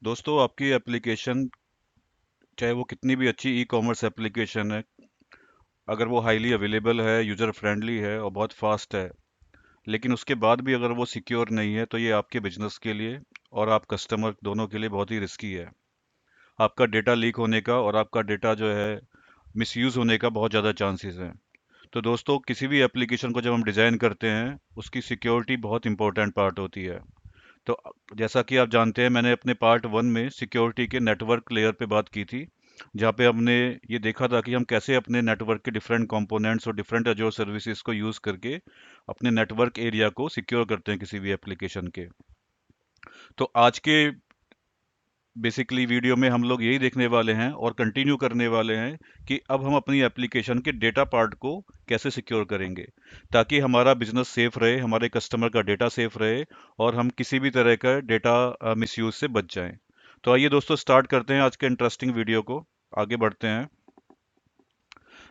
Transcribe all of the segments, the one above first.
दोस्तों आपकी एप्लीकेशन चाहे वो कितनी भी अच्छी ई कॉमर्स एप्लीकेशन है, अगर वो हाईली अवेलेबल है, यूज़र फ्रेंडली है और बहुत फास्ट है, लेकिन उसके बाद भी अगर वो सिक्योर नहीं है तो ये आपके बिजनेस के लिए और आप कस्टमर दोनों के लिए बहुत ही रिस्की है। आपका डेटा लीक होने का और आपका डेटा जो है मिसयूज़ होने का बहुत ज़्यादा चांसेस हैं। तो दोस्तों किसी भी एप्लीकेशन को जब हम डिज़ाइन करते हैं उसकी सिक्योरिटी बहुत इंपॉर्टेंट पार्ट होती है। तो जैसा कि आप जानते हैं, मैंने अपने पार्ट वन में सिक्योरिटी के नेटवर्क लेयर पे बात की थी, जहाँ पे हमने ये देखा था कि हम कैसे अपने नेटवर्क के डिफरेंट कंपोनेंट्स और डिफरेंट अजोर सर्विसेज को यूज़ करके अपने नेटवर्क एरिया को सिक्योर करते हैं किसी भी एप्लीकेशन के। तो आज के बेसिकली वीडियो में हम लोग यही देखने वाले हैं और कंटिन्यू करने वाले हैं कि अब हम अपनी एप्लीकेशन के डेटा पार्ट को कैसे सिक्योर करेंगे, ताकि हमारा बिजनेस सेफ रहे, हमारे कस्टमर का डेटा सेफ रहे और हम किसी भी तरह का डेटा मिसयूज से बच जाएं। तो आइए दोस्तों स्टार्ट करते हैं आज के इंटरेस्टिंग वीडियो को। आगे बढ़ते हैं।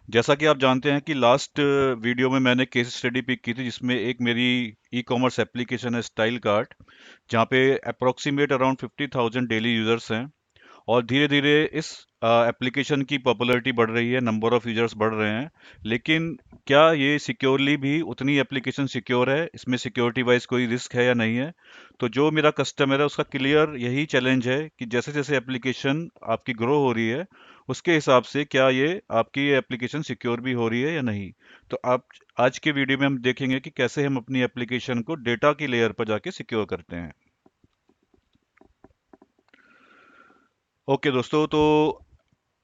जैसा कि आप जानते हैं कि लास्ट वीडियो में मैंने केस स्टडी पिक की थी, जिसमें एक मेरी ई कॉमर्स एप्लीकेशन है स्टाइल कार्ट, जहाँ पे अप्रोक्सीमेट अराउंड 50,000 डेली यूजर्स हैं और धीरे धीरे इस एप्लीकेशन की पॉपुलैरिटी बढ़ रही है, नंबर ऑफ यूजर्स बढ़ रहे हैं। लेकिन क्या ये सिक्योरली भी उतनी एप्लीकेशन सिक्योर है, इसमें सिक्योरिटी वाइज कोई रिस्क है या नहीं है? तो जो मेरा कस्टमर है उसका क्लियर यही चैलेंज है कि जैसे जैसे एप्लीकेशन आपकी ग्रो हो रही है उसके हिसाब से क्या ये आपकी एप्लीकेशन सिक्योर भी हो रही है या नहीं। तो आप आज के वीडियो में हम देखेंगे कि कैसे हम अपनी एप्लीकेशन को डेटा की लेयर पर जाके सिक्योर करते हैं। ओके दोस्तों, तो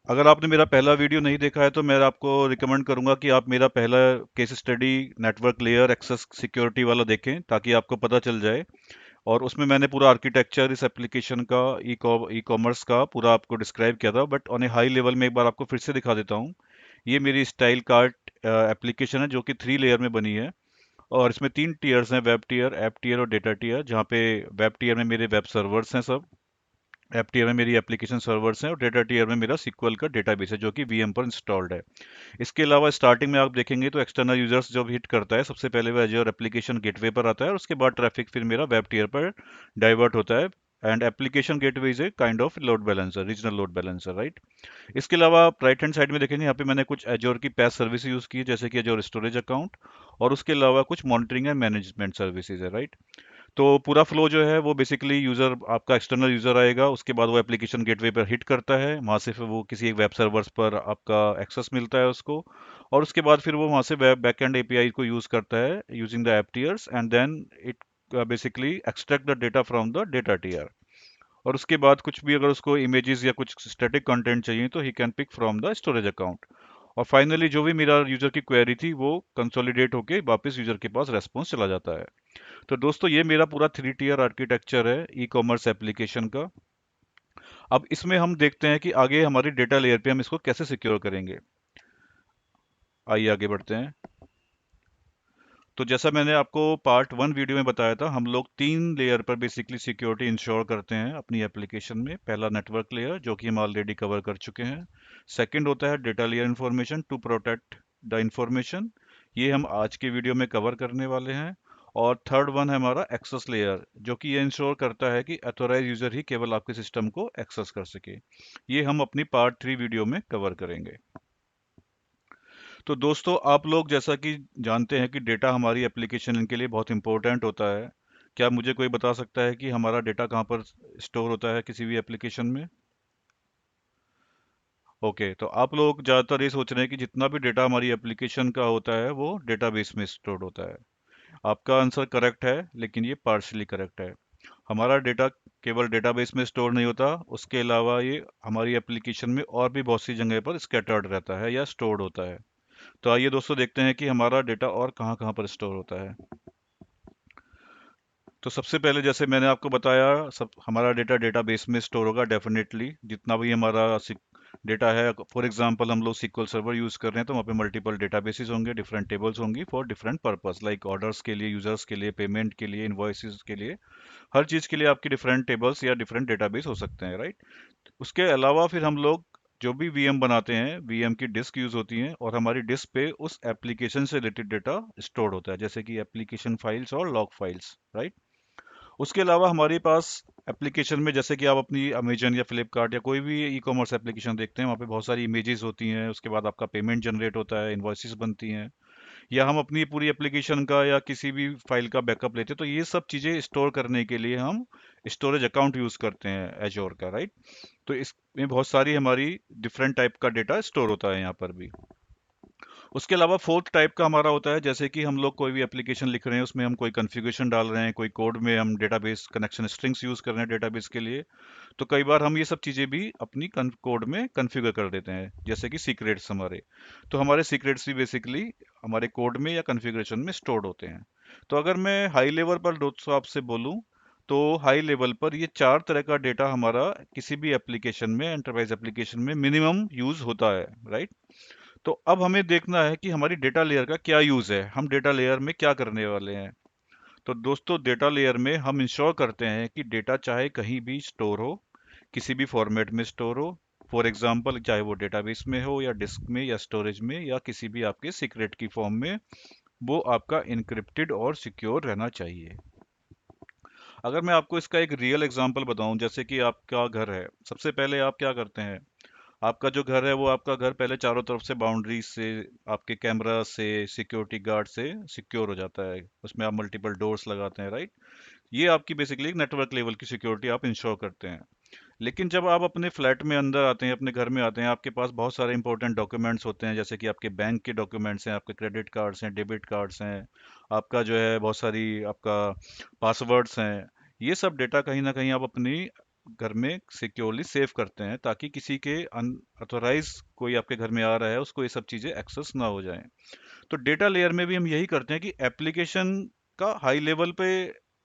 अगर आपने मेरा पहला वीडियो नहीं देखा है तो मैं आपको रिकमेंड करूंगा कि आप मेरा पहला case study network layer access security वाला देखें, ताकि आपको पता चल जाए। और उसमें मैंने पूरा आर्किटेक्चर इस एप्लीकेशन का, ई कॉमर्स का पूरा आपको डिस्क्राइब किया था, but on A high level में एक बार आपको फिर से दिखा देता हूँ। ये मेरी स्टाइल कार्ट एप्लीकेशन है जो कि 3 लेयर में बनी है और इसमें 3 टीयर्स हैं, वेब टीयर, ऐप टीयर और डेटा टीयर। जहाँ पे वेब टीयर में मेरे वेब सर्वर्स हैं सब, ऐप टीयर में मेरी एप्लीकेशन सर्वर्स हैं और डेटा टीयर में मेरा सिक्वल का डेटाबेस है जो कि वीएम पर इंस्टॉल्ड है। इसके अलावा स्टार्टिंग में आप देखेंगे तो एक्सटर्नल यूजर्स जब हिट करता है, सबसे पहले वह एज़्योर एप्लीकेशन गेटवे पर आता है और उसके बाद ट्रैफिक फिर मेरा वेब टीयर पर डाइवर्ट होता है। And application gateway is a kind of load balancer, regional load balancer, right. इसके अलावा आप राइट हैंड साइड में देखेंगे, यहाँ पे मैंने कुछ एज़्योर की पैस सर्विस यूज की है, जैसे कि एज़्योर स्टोरेज अकाउंट, और उसके अलावा कुछ मॉनिटरिंग एंड मैनेजमेंट सर्विसेज है, राइट। तो पूरा फ्लो जो है वो बेसिकली यूजर, आपका एक्सटर्नल यूजर आएगा, उसके बाद वो एप्लीकेशन गेटवे पर हिट करता है, वहां से फिर वो किसी एक वेब सर्वर्स पर आपका एक्सेस मिलता है उसको, और उसके बाद फिर वो वहां से वेब बैकएंड एपीआई को यूज करता है using the app tiers, and then it basically extract the data from the data tier. और उसके बाद कुछ भी अगर उसको इमेजेस या कुछ स्टैटिक कंटेंट चाहिए तो ही can pick from the storage account. और फाइनली जो भी मेरा यूजर की क्वेरी थी वो कंसोलिडेट होके वापस यूजर के पास रेस्पॉन्स चला जाता है। तो दोस्तों ये मेरा पूरा 3 टीयर आर्किटेक्चर है ई कॉमर्स एप्लीकेशन का। अब इसमें हम देखते हैं कि आगे हमारी डेटा लेयर पे हम इसको कैसे सिक्योर करेंगे। आइए आगे बढ़ते हैं। तो जैसा मैंने आपको पार्ट वन वीडियो में बताया था, हम लोग 3 लेयर पर बेसिकली सिक्योरिटी इंश्योर करते हैं अपनी एप्लीकेशन में। पहला नेटवर्क लेयर, जो कि हम ऑलरेडी कवर कर चुके हैं। सेकंड होता है data layer information to protect the information, ये हम आज के वीडियो में कवर करने वाले हैं। और थर्ड वन है हमारा एक्सेस लेयर, जो कि ये इंश्योर करता है कि अथोराइज यूजर ही केवल आपके सिस्टम को एक्सेस कर सके। ये हम अपनी पार्ट थ्री वीडियो में कवर करेंगे। तो दोस्तों आप लोग जैसा कि जानते हैं कि डेटा हमारी एप्लीकेशन के लिए बहुत इंपॉर्टेंट होता है। क्या मुझे कोई बता सकता है कि हमारा डेटा कहाँ पर स्टोर होता है किसी भी एप्लीकेशन में? ओके, तो आप लोग ज़्यादातर ये सोच रहे हैं कि जितना भी डेटा हमारी एप्लीकेशन का होता है वो डेटाबेस में स्टोर होता है। आपका आंसर करेक्ट है, लेकिन ये पार्शली करेक्ट है। हमारा डेटा केवल डेटाबेस में स्टोर नहीं होता, उसके अलावा ये हमारी एप्लीकेशन में और भी बहुत सी जगह पर स्कैटर्ड रहता है या स्टोर्ड होता है। तो आइए दोस्तों देखते हैं कि हमारा डेटा और कहाँ कहाँ पर स्टोर होता है। तो सबसे पहले जैसे मैंने आपको बताया, सब हमारा डेटा डेटाबेस में स्टोर होगा डेफिनेटली। जितना भी हमारा डेटा है, फॉर एग्जांपल हम लोग सिक्वल सर्वर यूज कर रहे हैं तो वहाँ पे मल्टीपल डेटाबेसेस होंगे, डिफरेंट टेबल्स होंगी for different purpose, like orders के लिए, यूजर्स के लिए, पेमेंट के लिए, इन्वॉइसेस के लिए। हर चीज़ के लिए आपकी डिफरेंट टेबल्स या डिफरेंट डेटाबेस हो सकते हैं, राइट। उसके अलावा फिर हम लोग जो भी वीएम बनाते हैं, वीएम की डिस्क यूज होती है और हमारी डिस्क पे उस एप्लीकेशन से रिलेटेड डेटा स्टोर होता है, जैसे कि एप्लीकेशन फाइल्स और लॉग फाइल्स, राइट। उसके अलावा हमारे पास एप्लीकेशन में, जैसे कि आप अपनी अमेजन या फ्लिपकार्ट या कोई भी ई कॉमर्स एप्लीकेशन देखते हैं, वहाँ पे बहुत सारी इमेजेस होती हैं, उसके बाद आपका पेमेंट जनरेट होता है, इन्वॉइसेस बनती हैं, या हम अपनी पूरी एप्लीकेशन का या किसी भी फाइल का बैकअप लेते हैं, तो ये सब चीज़ें स्टोर करने के लिए हम स्टोरेज अकाउंट यूज़ करते हैं एजोर का, राइट। तो इसमें बहुत सारी हमारी डिफरेंट टाइप का डेटा स्टोर होता है यहाँ पर भी। उसके अलावा फोर्थ टाइप का हमारा होता है, जैसे कि हम लोग कोई भी एप्लीकेशन लिख रहे हैं, उसमें हम कोई कॉन्फ़िगरेशन डाल रहे हैं, कोई कोड में हम डेटाबेस कनेक्शन स्ट्रिंग्स यूज़ कर रहे हैं डेटाबेस के लिए, तो कई बार हम ये सब चीज़ें भी अपनी कोड में कॉन्फ़िगर कर देते हैं, जैसे कि सीक्रेट्स हमारे। तो हमारे सीक्रेट्स भी बेसिकली हमारे कोड में या कॉन्फ़िगरेशन में स्टोर्ड होते हैं। तो अगर मैं हाई लेवल पर दोस्तों आपसे बोलूँ, तो हाई लेवल पर ये चार तरह का डेटा हमारा किसी भी एप्लीकेशन में, एंटरप्राइज एप्लीकेशन में मिनिमम यूज़ होता है, राइट। तो अब हमें देखना है कि हमारी डेटा लेयर का क्या यूज़ है, हम डेटा लेयर में क्या करने वाले हैं। तो दोस्तों डेटा लेयर में हम इंश्योर करते हैं कि डेटा चाहे कहीं भी स्टोर हो, किसी भी फॉर्मेट में स्टोर हो, फॉर एग्जांपल चाहे वो डेटाबेस में हो या डिस्क में या स्टोरेज में या किसी भी आपके सीक्रेट की फॉर्म में, वो आपका इनक्रिप्टेड और सिक्योर रहना चाहिए। अगर मैं आपको इसका एक रियल एग्जांपल बताऊं, जैसे कि आपका घर है, सबसे पहले आप क्या करते हैं, आपका जो घर है वो आपका घर पहले चारों तरफ से बाउंड्री से, आपके कैमरा से, सिक्योरिटी गार्ड से सिक्योर हो जाता है, उसमें आप मल्टीपल डोर्स लगाते हैं, राइट। ये आपकी बेसिकली एक नेटवर्क लेवल की सिक्योरिटी आप इंश्योर करते हैं। लेकिन जब आप अपने फ्लैट में अंदर आते हैं, अपने घर में आते हैं, आपके पास बहुत सारे इंपॉर्टेंट डॉक्यूमेंट्स होते हैं, जैसे कि आपके बैंक के डॉक्यूमेंट्स हैं, आपके क्रेडिट कार्ड्स हैं, डेबिट कार्ड्स हैं, आपका जो है बहुत सारी आपका पासवर्ड्स हैं। ये सब डेटा कहीं ना कहीं आप अपनी घर में सिक्योरली सेव करते हैं, ताकि किसी के अनऑथोराइज कोई आपके घर में आ रहा है उसको ये सब चीज़ें एक्सेस ना हो जाएं। तो डेटा लेयर में भी हम यही करते हैं कि एप्लीकेशन का हाई लेवल पे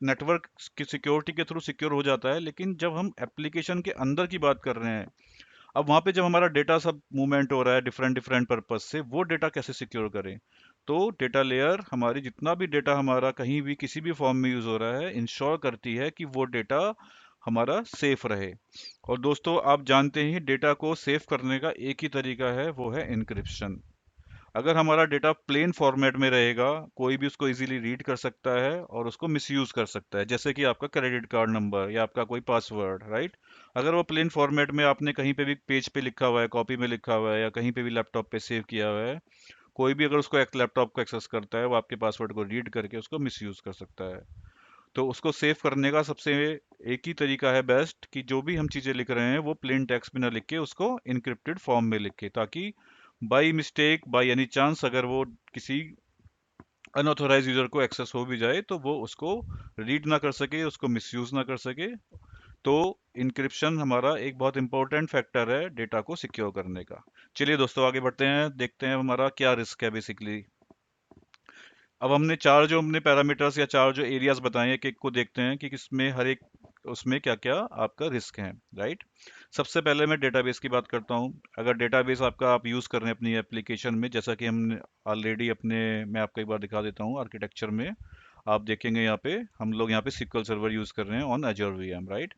नेटवर्क की सिक्योरिटी के थ्रू सिक्योर हो जाता है, लेकिन जब हम एप्लीकेशन के अंदर की बात कर रहे हैं, अब वहां पे जब हमारा डेटा सब मूवमेंट हो रहा है डिफरेंट डिफरेंट पर्पज से, वो डेटा कैसे सिक्योर करें। तो डेटा लेयर हमारी जितना भी डेटा हमारा कहीं भी किसी भी फॉर्म में यूज हो रहा है, इंश्योर करती है कि वो डेटा हमारा सेफ रहे। और दोस्तों आप जानते ही डेटा को सेव करने का एक ही तरीका है, वो है इनक्रिप्शन। अगर हमारा डेटा प्लेन फॉर्मेट में रहेगा, कोई भी उसको इजीली रीड कर सकता है और उसको मिसयूज कर सकता है, जैसे कि आपका क्रेडिट कार्ड नंबर या आपका कोई पासवर्ड, राइट। अगर वो प्लेन फॉर्मेट में आपने कहीं पे भी पेज पे लिखा हुआ है, कॉपी में लिखा हुआ है, या कहीं पे भी लैपटॉप पे सेव किया हुआ है, कोई भी अगर उसको एक लैपटॉप को एक्सेस करता है, वो आपके पासवर्ड को रीड करके उसको मिसयूज कर सकता है। तो उसको सेव करने का सबसे एक ही तरीका है बेस्ट, कि जो भी हम चीज़ें लिख रहे हैं वो प्लेन टेक्स्ट में ना लिख के उसको इनक्रिप्टेड फॉर्म में लिखे, ताकि by mistake, by any chance अगर वो किसी अनऑथोराइज यूजर को एक्सेस हो भी जाए, तो वो उसको रीड ना कर सके, उसको मिसयूज ना कर सके। तो इनक्रिप्शन हमारा एक बहुत इंपॉर्टेंट फैक्टर है डेटा को सिक्योर करने का। चलिए दोस्तों आगे बढ़ते हैं, देखते हैं हमारा क्या रिस्क है बेसिकली। अब हमने चार जो हमने पैरामीटर्स या चार जो एरियाज बताए हैं, एक एक को देखते हैं कि किसमें हर एक उसमें क्या क्या आपका रिस्क है, राइट। सबसे पहले मैं डेटाबेस की बात करता हूँ। अगर डेटाबेस आपका आप यूज़ कर रहे हैं अपनी एप्लीकेशन में, जैसा कि हमने ऑलरेडी अपने, मैं आपको एक बार दिखा देता हूँ आर्किटेक्चर में, आप देखेंगे यहाँ पे हम लोग यहाँ पे सिक्वल सर्वर यूज़ कर रहे हैं ऑन एजयोर वीएम, राइट।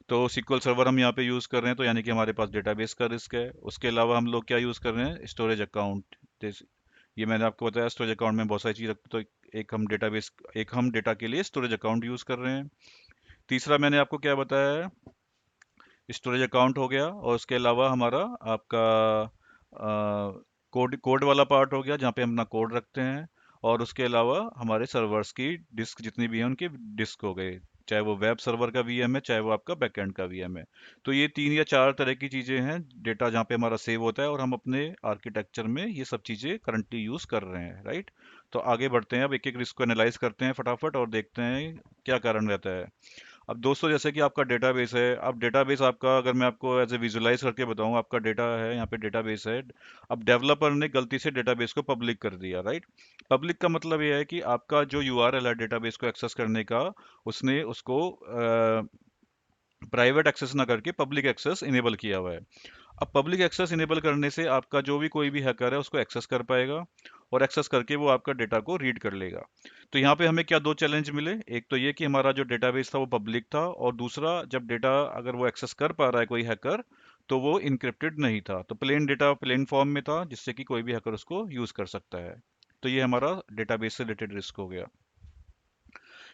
तो सिक्वल सर्वर हम यहाँ पे यूज़ कर रहे हैं, तो यानी कि हमारे पास डेटाबेस का रिस्क है। उसके अलावा हम लोग क्या यूज़ कर रहे हैं, स्टोरेज अकाउंट। ये मैंने आपको बताया, स्टोरेज अकाउंट में बहुत सारी चीज़ रखते, तो एक हम डेटा के लिए स्टोरेज अकाउंट यूज़ कर रहे हैं। तीसरा मैंने आपको क्या बताया है, स्टोरेज अकाउंट हो गया, और उसके अलावा हमारा आपका कोड कोड वाला पार्ट हो गया, जहाँ पे हम अपना कोड रखते हैं। और उसके अलावा हमारे सर्वर्स की डिस्क जितनी भी हैं उनके डिस्क हो गए, चाहे वो वेब सर्वर का वीएम है, चाहे वो आपका बैकएंड का वीएम है। तो ये तीन या चार तरह की चीज़ें हैं, डेटा जहाँ पे हमारा सेव होता है, और हम अपने आर्किटेक्चर में ये सब चीज़ें करंटली यूज़ कर रहे हैं, राइट। तो आगे बढ़ते हैं, अब एक एक रिस्क को एनालाइज करते हैं फटाफट और देखते हैं क्या कारण रहता है। अब दोस्तों जैसे कि आपका डेटाबेस है, अब डेटाबेस आपका अगर मैं आपको एज ए विजुलाइज करके बताऊं, आपका डेटा है यहाँ पे, डेटाबेस है। अब डेवलपर ने गलती से डेटाबेस को पब्लिक कर दिया, राइट। पब्लिक का मतलब यह है कि आपका जो यूआरएल है डेटाबेस को एक्सेस करने का, उसने उसको प्राइवेट एक्सेस ना करके पब्लिक एक्सेस इनेबल किया हुआ है। अब पब्लिक एक्सेस इनेबल करने से आपका जो भी कोई भी हैकर है उसको एक्सेस कर पाएगा, और एक्सेस करके वो आपका डेटा को रीड कर लेगा। तो यहाँ पे हमें क्या दो चैलेंज मिले, एक तो ये कि हमारा जो डेटाबेस था वो पब्लिक था, और दूसरा जब डेटा अगर वो एक्सेस कर पा रहा है कोई हैकर, तो वो इनक्रिप्टेड नहीं था, तो प्लेन डेटा प्लेन फॉर्म में था, जिससे कि कोई भी हैकर उसको यूज कर सकता है। तो ये हमारा डेटाबेस से रिलेटेड रिस्क हो गया।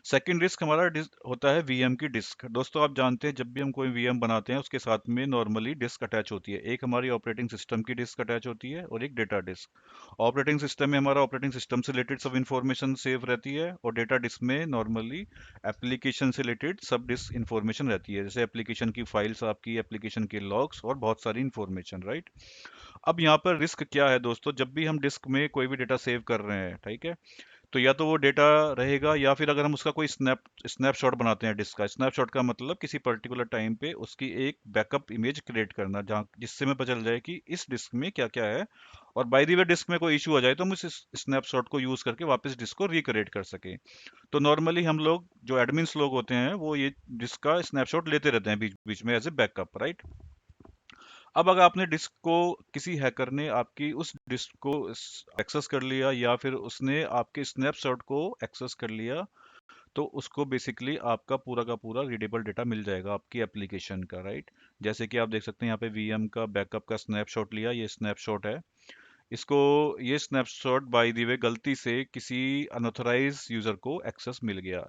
सेकंड रिस्क हमारा होता है वीएम की डिस्क। दोस्तों आप जानते हैं जब भी हम कोई वीएम बनाते हैं उसके साथ में नॉर्मली डिस्क अटैच होती है। एक हमारी ऑपरेटिंग सिस्टम की डिस्क अटैच होती है और एक डेटा डिस्क। ऑपरेटिंग सिस्टम में हमारा ऑपरेटिंग सिस्टम से रिलेटेड सब इंफॉर्मेशन सेव रहती है और डेटा डिस्क में नॉर्मली एप्लीकेशन से रिलेटेड सब डिस्क इंफॉर्मेशन रहती है, जैसे एप्लीकेशन की फाइल्स, आपकी एप्लीकेशन के लॉग्स और बहुत सारी इंफॉर्मेशन, राइट। अब यहाँ पर रिस्क क्या है दोस्तों, जब भी हम डिस्क में कोई भी डेटा सेव कर रहे हैं, ठीक है, तो या तो वो डेटा रहेगा या फिर अगर हम उसका कोई स्नैपशॉट बनाते हैं डिस्क का। स्नैपशॉट का मतलब किसी पर्टिकुलर टाइम पे उसकी एक बैकअप इमेज क्रिएट करना, जहाँ जिससे हमें पता चल जाए कि इस डिस्क में क्या क्या है, और बाय द वे डिस्क में कोई इशू आ जाए तो हम उस स्नैपशॉट को यूज करके वापस डिस्क को रिक्रिएट कर सकें। तो नॉर्मली हम लोग जो एडमिन्स लोग होते हैं वो ये डिस्क का स्नैपशॉट लेते रहते हैं बीच बीच में एज ए बैकअप, राइट। अब अगर आपने डिस्क को, किसी हैकर ने आपकी उस डिस्क को एक्सेस कर लिया या फिर उसने आपके स्नैपशॉट को एक्सेस कर लिया, तो उसको बेसिकली आपका पूरा का पूरा रीडेबल डेटा मिल जाएगा आपकी एप्लीकेशन का, राइट। जैसे कि आप देख सकते हैं यहाँ पे वीएम का बैकअप का स्नैपशॉट लिया, ये स्नैपशॉट है। इसको, ये स्नैपशॉट बाय द वे गलती से किसी अनऑथराइज यूजर को एक्सेस मिल गया।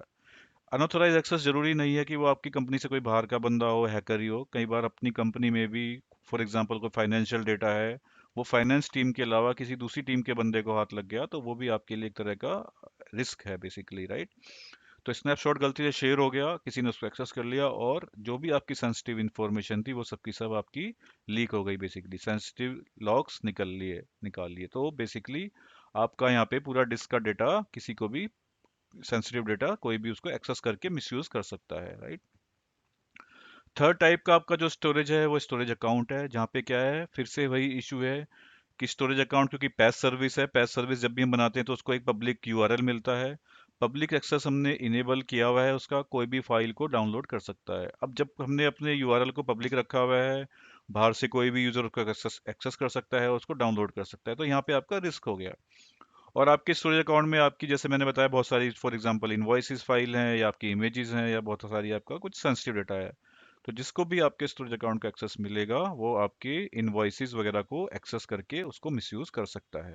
अनऑथराइज एक्सेस जरूरी नहीं है कि वो आपकी कंपनी से कोई बाहर का बंदा हो, हैकर ही हो। कई बार अपनी कंपनी में भी फॉर एग्जांपल कोई फाइनेंशियल डेटा है, वो फाइनेंस टीम के अलावा किसी दूसरी टीम के बंदे को हाथ लग गया, तो वो भी आपके लिए एक तरह का रिस्क है बेसिकली, राइट। तो स्नैपशॉट गलती से शेयर हो गया, किसी ने उसको एक्सेस कर लिया और जो भी आपकी सेंसिटिव इंफॉर्मेशन थी वो सबकी सब आपकी लीक हो गई, बेसिकली सेंसिटिव लॉग्स निकाल लिए। तो बेसिकली आपका यहाँ पे पूरा डिस्क का डेटा, किसी को भी सेंसिटिव डेटा कोई भी उसको एक्सेस करके मिसयूज कर सकता है, राइट। थर्ड टाइप का आपका जो स्टोरेज है वो स्टोरेज अकाउंट है, जहाँ पे क्या है, फिर से वही इशू है कि स्टोरेज अकाउंट, क्योंकि पैच सर्विस है, पैच सर्विस जब भी हम बनाते हैं तो उसको एक पब्लिक यूआरएल मिलता है। पब्लिक एक्सेस हमने इनेबल किया हुआ है, उसका कोई भी फाइल को डाउनलोड कर सकता है। अब जब हमने अपने यूआरएल को पब्लिक रखा हुआ है, बाहर से कोई भी यूजर उसको एक्सेस कर सकता है, उसको डाउनलोड कर सकता है, तो यहाँ पे आपका रिस्क हो गया। और आपके स्टोरेज अकाउंट में आपकी, जैसे मैंने बताया, बहुत सारी फॉर एग्जांपल इनवॉइसेस फाइल हैं या आपकी इमेजेस हैं या बहुत सारी आपका कुछ सेंसिटिव डेटा है। तो जिसको भी आपके स्टोरेज अकाउंट का एक्सेस मिलेगा वो आपके इनवॉइसेस वगैरह को एक्सेस करके उसको मिसयूज कर सकता है।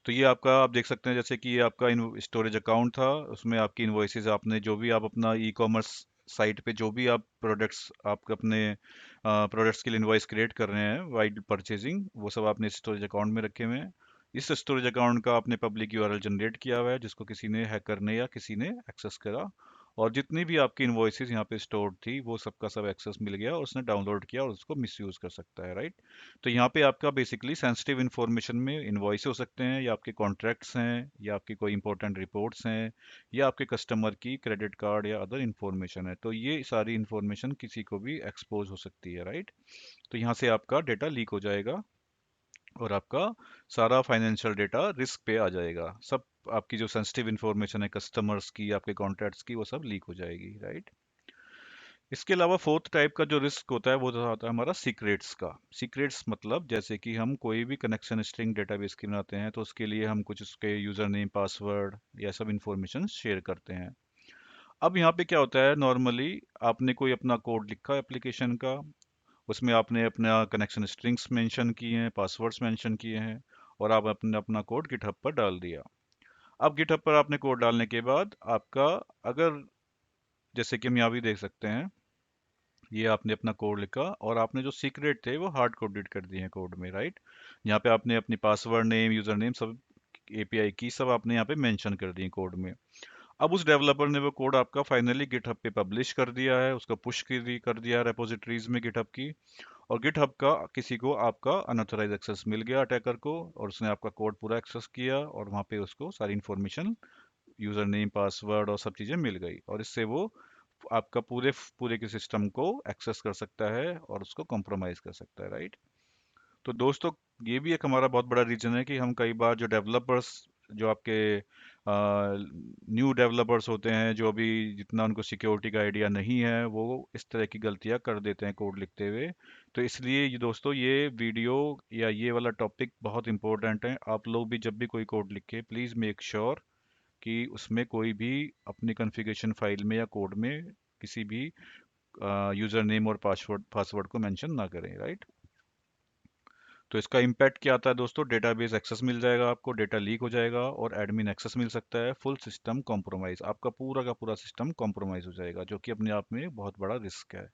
तो ये आपका, आप देख सकते हैं जैसे कि ये आपका स्टोरेज अकाउंट था, उसमें आपकी इनवॉइसेस, आपने जो भी आप अपना ई कॉमर्स साइट पे जो भी आप प्रोडक्ट्स, आप अपने प्रोडक्ट्स के लिए इनवॉइस क्रिएट कर रहे हैं वाइड परचेजिंग, वो सब आपने स्टोरेज अकाउंट में रखे हुए हैं। इस स्टोरेज अकाउंट का आपने पब्लिक यूआरएल जनरेट किया हुआ है, जिसको किसी ने, हैकर ने या किसी ने एक्सेस करा, और जितनी भी आपकी इनवॉइसेस यहाँ पे स्टोर्ड थी वो सबका सब एक्सेस मिल गया और उसने डाउनलोड किया और उसको मिसयूज कर सकता है, राइट। तो यहाँ पे आपका बेसिकली सेंसिटिव इन्फॉर्मेशन में इनवॉइस हो सकते हैं या आपके कॉन्ट्रैक्ट्स हैं या आपकी कोई इंपॉर्टेंट रिपोर्ट्स हैं या आपके कस्टमर की क्रेडिट कार्ड या अदर इन्फॉर्मेशन है, तो ये सारी इन्फॉर्मेशन किसी को भी एक्सपोज हो सकती है, राइट। तो यहाँ से आपका डेटा लीक हो जाएगा और आपका सारा फाइनेंशियल डेटा रिस्क पे आ जाएगा, सब आपकी जो सेंसिटिव इन्फॉर्मेशन है कस्टमर्स की, आपके कॉन्ट्रैक्ट्स की, वो सब लीक हो जाएगी, राइट। इसके अलावा फोर्थ टाइप का जो रिस्क होता है वो होता है हमारा सीक्रेट्स का। सीक्रेट्स मतलब जैसे कि हम कोई भी कनेक्शन स्ट्रिंग डेटाबेस की बनाते हैं तो उसके लिए हम कुछ उसके यूजर नेम, पासवर्ड, या सब इंफॉर्मेशन शेयर करते हैं। अब यहाँ पे क्या होता है, नॉर्मली आपने कोई अपना कोड लिखा एप्लीकेशन का, उसमें आपने अपना कनेक्शन स्ट्रिंग्स मेंशन किए हैं, पासवर्ड्स मेंशन किए हैं, और आप अपने अपना कोड गिटहब पर डाल दिया। अब गिटहब पर आपने कोड डालने के बाद आपका, अगर, जैसे कि हम यहाँ भी देख सकते हैं, ये आपने अपना कोड लिखा और आपने जो सीक्रेट थे वो हार्ड कोडेड कर दिए हैं कोड में, राइट। यहाँ पे आपने अपनी पासवर्ड नेम, यूजर नेम, सब एपीआई की सब आपने यहाँ पे मेंशन कर दी कोड में। अब उस डेवलपर ने वो कोड आपका फाइनली गिटहब पे पब्लिश कर दिया है, उसको पुश कर दिया है रेपोजिटरीज में गिटहब की, और गिटहब का किसी को आपका अनऑथराइज एक्सेस मिल गया अटैकर को, और उसने आपका कोड पूरा एक्सेस किया और वहाँ पे उसको सारी इन्फॉर्मेशन, यूजर नेम, पासवर्ड और सब चीज़ें मिल गई, और इससे वो आपका पूरे पूरे के सिस्टम को एक्सेस कर सकता है और उसको कॉम्प्रोमाइज कर सकता है, राइट। तो दोस्तों, ये भी एक हमारा बहुत बड़ा रीजन है कि हम कई बार जो डेवलपर्स, जो आपके न्यू डेवलपर्स होते हैं, जो अभी जितना उनको सिक्योरिटी का आइडिया नहीं है, वो इस तरह की गलतियां कर देते हैं कोड लिखते हुए। तो इसलिए ये दोस्तों, ये वीडियो या ये वाला टॉपिक बहुत इंपॉर्टेंट है। आप लोग भी जब भी कोई कोड लिखे, प्लीज़ मेक श्योर कि उसमें कोई भी अपनी कॉन्फ़िगरेशन फाइल में या कोड में किसी भी यूज़र नेम और पासवर्ड पासवर्ड को मेंशन ना करें, राइट। तो इसका इम्पैक्ट क्या आता है दोस्तों, डेटाबेस एक्सेस मिल जाएगा आपको, डेटा लीक हो जाएगा और एडमिन एक्सेस मिल सकता है, फुल सिस्टम कॉम्प्रोमाइज, आपका पूरा का पूरा सिस्टम कॉम्प्रोमाइज हो जाएगा, जो कि अपने आप में बहुत बड़ा रिस्क है।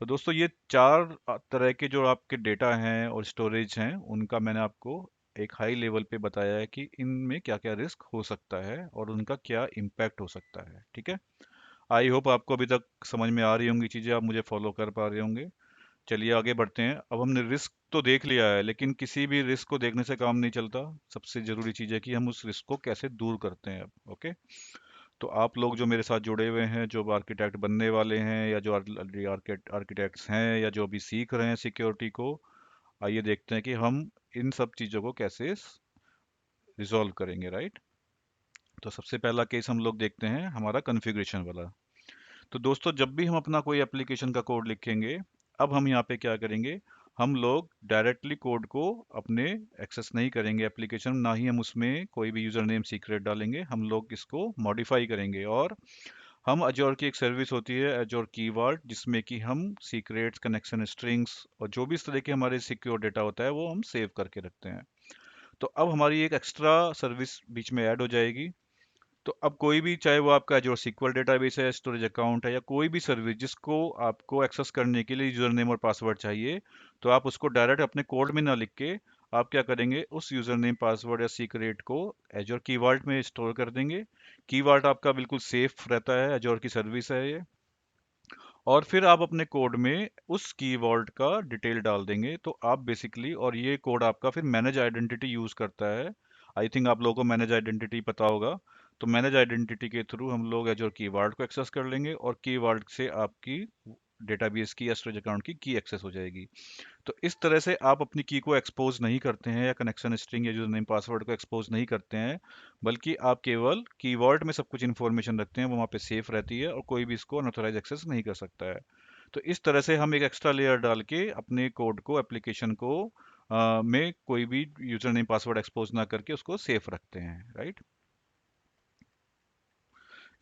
तो दोस्तों ये चार तरह के जो आपके डेटा हैं और स्टोरेज हैं, उनका मैंने आपको एक हाई लेवल पे बताया है कि इनमें क्या क्या रिस्क हो सकता है और उनका क्या इम्पैक्ट हो सकता है। ठीक है, आई होप आपको अभी तक समझ में आ रही होंगी चीज़ें, आप मुझे फॉलो कर पा रहे होंगे। चलिए आगे बढ़ते हैं। अब हमने रिस्क तो देख लिया है, लेकिन किसी भी रिस्क को देखने से काम नहीं चलता। सबसे जरूरी चीज़ है कि हम उस रिस्क को कैसे दूर करते हैं। अब ओके, तो आप लोग जो मेरे साथ जुड़े हुए हैं, जो आर्किटेक्ट बनने वाले हैं या जो आर्किटेक्ट्स हैं या जो अभी सीख रहे हैं सिक्योरिटी को, आइए देखते हैं कि हम इन सब चीज़ों को कैसे रिजॉल्व करेंगे, राइट। तो सबसे पहला केस हम लोग देखते हैं हमारा कॉन्फ़िगरेशन वाला। तो दोस्तों जब भी हम अपना कोई एप्लीकेशन का कोड लिखेंगे, अब हम यहाँ पे क्या करेंगे, हम लोग डायरेक्टली कोड को अपने एक्सेस नहीं करेंगे एप्लीकेशन, ना ही हम उसमें कोई भी यूजर नेम सीक्रेट डालेंगे। हम लोग इसको मॉडिफाई करेंगे और हम अजोर की एक सर्विस होती है अजोर की वाल्ट, जिसमें कि हम सीक्रेट्स, कनेक्शन स्ट्रिंग्स और जो भी इस तरह के हमारे सिक्योर डेटा होता है वो हम सेव करके रखते हैं। तो अब हमारी एक एक्स्ट्रा सर्विस बीच में ऐड हो जाएगी। तो अब कोई भी, चाहे वो आपका जो सीक्वल डेटाबेस है, स्टोरेज अकाउंट है, या कोई भी सर्विस जिसको आपको एक्सेस करने के लिए यूजर नेम और पासवर्ड चाहिए, तो आप उसको डायरेक्ट अपने कोड में ना लिख के आप क्या करेंगे, उस यूजर नेम, पासवर्ड या सीक्रेट को एजोर की वॉल्ट में स्टोर कर देंगे। की वॉल्ट आपका बिल्कुल सेफ रहता है, एजोर की सर्विस है ये। और फिर आप अपने कोड में उस की वॉल्ट का डिटेल डाल देंगे, तो आप बेसिकली, और ये कोड आपका फिर मैनेज आइडेंटिटी यूज करता है। आई थिंक आप लोगों को मैनेज आइडेंटिटी पता होगा। तो मैनेज आइडेंटिटी के थ्रू हम लोग एजोर की वर्ड को एक्सेस कर लेंगे और की वर्ड से आपकी डेटाबेस की या स्टोरेज अकाउंट की एक्सेस हो जाएगी। तो इस तरह से आप अपनी की को एक्सपोज नहीं करते हैं, या कनेक्शन स्ट्रिंग या यूजर नेम पासवर्ड को एक्सपोज नहीं करते हैं, बल्कि आप केवल कीवर्ड में सब कुछ इन्फॉर्मेशन रखते हैं, वो वहाँ पे सेफ रहती है और कोई भी इसको अनऑथराइज एक्सेस नहीं कर सकता है। तो इस तरह से हम एक एक्स्ट्रा लेयर डाल के अपने कोड को, एप्लीकेशन को में कोई भी यूजर नेम पासवर्ड एक्सपोज ना करके उसको सेफ रखते हैं, right.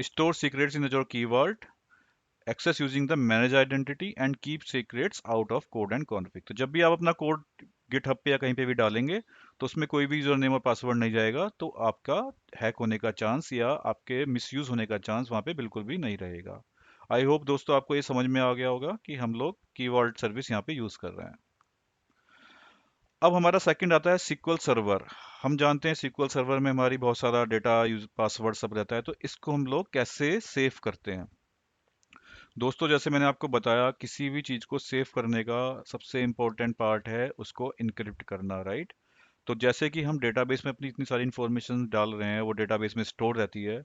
Store secrets in your keyword, access using the manage identity and keep secrets out of code and config. तो जब भी आप अपना कोड गिटहब पे या कहीं पे भी डालेंगे, तो उसमें कोई भी यूजर नेम और पासवर्ड नहीं जाएगा, तो आपका हैक होने का चांस या आपके मिसयूज होने का चांस वहां पे बिल्कुल भी नहीं रहेगा। आई होप दोस्तों आपको ये समझ में आ गया होगा कि हम लोग कीवर्ड सर्विस यहाँ पे यूज कर रहे हैं। अब हमारा सेकंड आता है सिक्वल सर्वर। हम जानते हैं सिक्वल सर्वर में हमारी बहुत सारा डेटा, यूज, पासवर्ड सब रहता है, तो इसको हम लोग कैसे सेव करते हैं। दोस्तों जैसे मैंने आपको बताया, किसी भी चीज़ को सेव करने का सबसे इम्पोर्टेंट पार्ट है उसको इनक्रिप्ट करना, राइट। तो जैसे कि हम डेटाबेस में अपनी इतनी सारी इन्फॉर्मेशन डाल रहे हैं, वो डेटाबेस में स्टोर रहती है।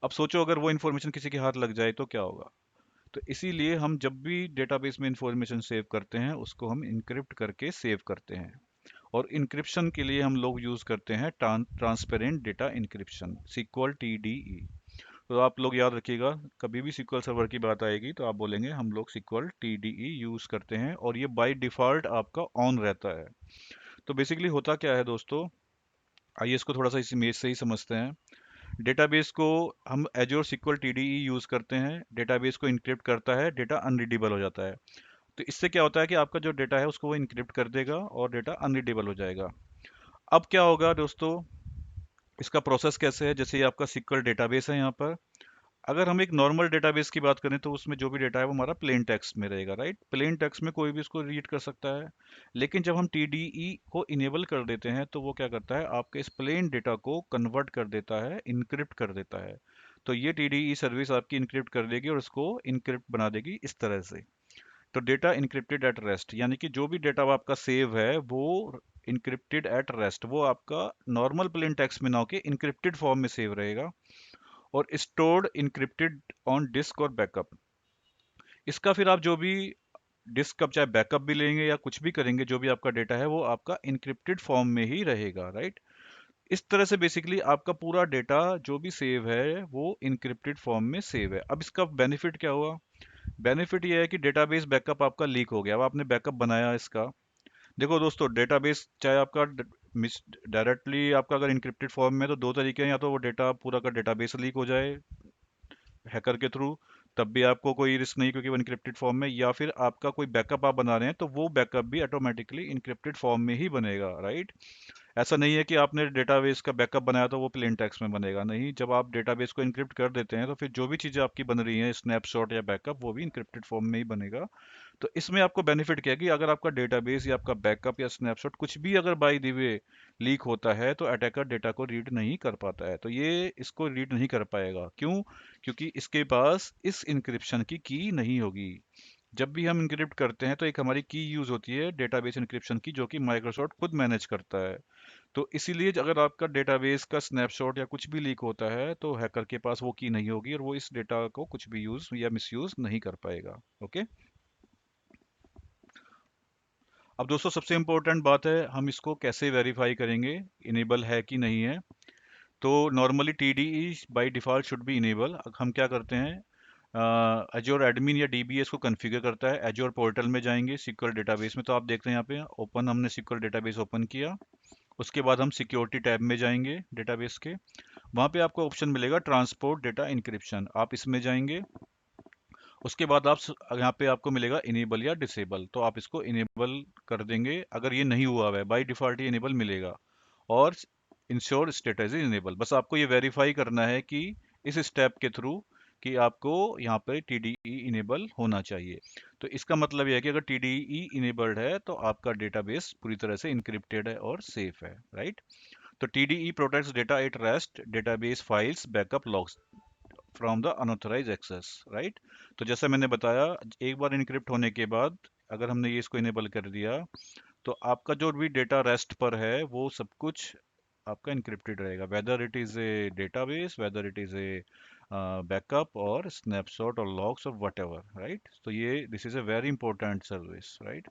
अब सोचो अगर वो इन्फॉर्मेशन किसी के हाथ लग जाए तो क्या होगा। तो इसीलिए हम जब भी डेटाबेस में इंफॉर्मेशन सेव करते हैं, उसको हम इनक्रिप्ट करके सेव करते हैं। और इनक्रिप्शन के लिए हम लोग यूज़ करते हैं transparent data encryption, sequel TDE। तो आप लोग याद रखिएगा, कभी भी SQL सर्वर की बात आएगी तो आप बोलेंगे हम लोग SQL TDE यूज़ करते हैं, और ये बाय डिफ़ॉल्ट आपका ऑन रहता है। तो बेसिकली होता क्या है दोस्तों, आइए इसको थोड़ा सा इस इमेज से ही समझते हैं। डेटाबेस को हम एजोर SQL TDE यूज़ करते हैं, डेटाबेस को इनक्रिप्ट करता है, डेटा अनरीडेबल हो जाता है। तो इससे क्या होता है कि आपका जो डेटा है उसको वो इनक्रिप्ट कर देगा और डेटा अनरीडेबल हो जाएगा। अब क्या होगा दोस्तों, इसका प्रोसेस कैसे है, जैसे ये आपका SQL डेटाबेस है यहाँ पर। अगर हम एक नॉर्मल डेटाबेस की बात करें तो उसमें जो भी डेटा है वो हमारा प्लेन टेक्स्ट में रहेगा, राइट। प्लेन टेक्स्ट में कोई भी उसको रीड कर सकता है। लेकिन जब हम TDE को इनेबल कर देते हैं, तो वो क्या करता है, आपके इस प्लेन डेटा को कन्वर्ट कर देता है, इनक्रिप्ट कर देता है। तो ये TDE सर्विस आपकी इनक्रिप्ट कर देगी और उसको इनक्रिप्ट बना देगी इस तरह से। तो डेटा इनक्रिप्टेड एट रेस्ट, यानी कि जो भी डेटा आपका सेव है वो इनक्रिप्टेड एट रेस्ट, वो आपका नॉर्मल प्लेन टेक्स्ट में ना होके इनक्रिप्टेड फॉर्म में सेव रहेगा, और स्टोर्ड इनक्रिप्टेड ऑन डिस्क और बैकअप। इसका फिर आप जो भी डिस्क का चाहे बैकअप भी लेंगे या कुछ भी करेंगे, जो भी आपका डेटा है वो आपका इनक्रिप्टेड फॉर्म में ही रहेगा, राइट। इस तरह से बेसिकली आपका पूरा डेटा जो भी सेव है वो इनक्रिप्टेड फॉर्म में सेव है। अब इसका बेनिफिट क्या हुआ, बेनिफिट ये है कि डेटाबेस बैकअप आपका लीक हो गया। अब आपने बैकअप बनाया इसका, देखो दोस्तों डेटाबेस चाहे आपका डायरेक्टली आपका अगर इनक्रिप्टेड फॉर्म में, तो दो तरीके हैं, या तो वो डेटा पूरा का डेटाबेस लीक हो जाए हैकर के थ्रू, तब भी आपको कोई रिस्क नहीं, क्योंकि वो इनक्रिप्टेड फॉर्म में, या फिर आपका कोई बैकअप आप बना रहे हैं तो वो बैकअप भी ऑटोमेटिकली इनक्रिप्टेड फॉर्म में ही बनेगा, राइट। ऐसा नहीं है कि आपने डेटाबेस का बैकअप बनाया तो वो प्लेन टेक्स्ट में बनेगा, नहीं। जब आप डेटाबेस को इनक्रिप्ट कर देते हैं तो फिर जो भी चीज़ें आपकी बन रही हैं, स्नैपशॉट या बैकअप, वो भी इनक्रिप्टेड फॉर्म में ही बनेगा। तो इसमें आपको बेनिफिट क्या है कि अगर आपका डेटाबेस या आपका बैकअप या स्नैपशॉट कुछ भी अगर बाय द वे लीक होता है तो अटैकर डेटा को रीड नहीं कर पाता है। तो ये इसको रीड नहीं कर पाएगा, क्यों? क्योंकि इसके पास इस इंक्रिप्शन की नहीं होगी। जब भी हम इंक्रिप्ट करते हैं तो एक हमारी की यूज होती है डेटाबेस इंक्रिप्शन की, जो कि माइक्रोसॉफ्ट खुद मैनेज करता है। तो इसीलिए अगर आपका डेटाबेस का स्नैपशॉट या कुछ भी लीक होता है तो हैकर के पास वो की नहीं होगी और वो इस डेटा को कुछ भी यूज या मिसयूज नहीं कर पाएगा। ओके। अब दोस्तों सबसे इम्पोर्टेंट बात है, हम इसको कैसे वेरीफाई करेंगे इनेबल है कि नहीं है। तो normally T D E by default should be enable. हम क्या करते हैं, एजोर एडमिन या डीबीएस को कॉन्फ़िगर करता है। एजोर पोर्टल में जाएंगे सिक्योर डेटाबेस में, तो आप देखते हैं यहाँ पे ओपन, हमने सिक्योर डेटाबेस ओपन किया। उसके बाद हम सिक्योरिटी टैब में जाएंगे डेटाबेस के। वहाँ पे आपको ऑप्शन मिलेगा ट्रांसपोर्ट डेटा इंक्रिप्शन, आप इसमें जाएंगे। उसके बाद यहाँ पे आपको मिलेगा इनेबल या डिसेबल, तो आप इसको इनेबल कर देंगे अगर ये नहीं हुआ हुआ है। बाई डिफ़ॉल्ट ये इनेबल मिलेगा। और इंश्योर स्टेटस इज इनेबल, बस आपको ये वेरीफाई करना है कि इस स्टेप के थ्रू कि आपको यहाँ पे TDE इनेबल होना चाहिए। तो इसका मतलब यह है कि अगर TDE इनेबल्ड है तो आपका डेटाबेस पूरी तरह से इनक्रिप्टेड है और सेफ है, राइट। तो TDE protects data at rest, database files, backup logs from the unauthorize access, right. तो जैसा मैंने बताया, एक बार इनक्रिप्ट होने के बाद अगर हमने ये इसको इनेबल कर दिया तो आपका जो भी डेटा रेस्ट पर है वो सब कुछ आपका इनक्रिप्टेड रहेगा, whether it is a database, whether it is a backup और स्नैपशॉट और लॉग्स और वट एवर, राइट। तो ये this is a very important service, right.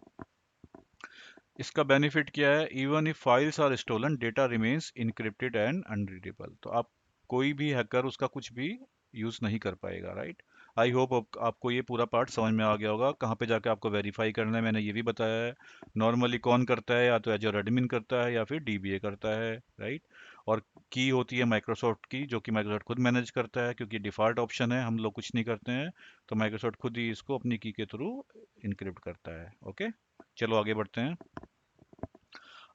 इसका बेनिफिट क्या है, even if files are stolen data remains encrypted and unreadable. तो आप कोई भी हैकर उसका कुछ भी यूज नहीं कर पाएगा, राइट। आई होप आपको ये पूरा पार्ट समझ में आ गया होगा। कहाँ पे जाके आपको वेरीफाई करना है मैंने ये भी बताया है। नॉर्मली कौन करता है, या तो एजर एडमिन करता है या फिर डीबीए करता है, राइट। और की होती है माइक्रोसॉफ्ट की, जो कि माइक्रोसॉफ्ट खुद मैनेज करता है, क्योंकि डिफ़ॉल्ट ऑप्शन है, हम लोग कुछ नहीं करते हैं। तो माइक्रोसॉफ्ट खुद ही इसको अपनी की के थ्रू इनक्रिप्ट करता है। ओके, चलो आगे बढ़ते हैं।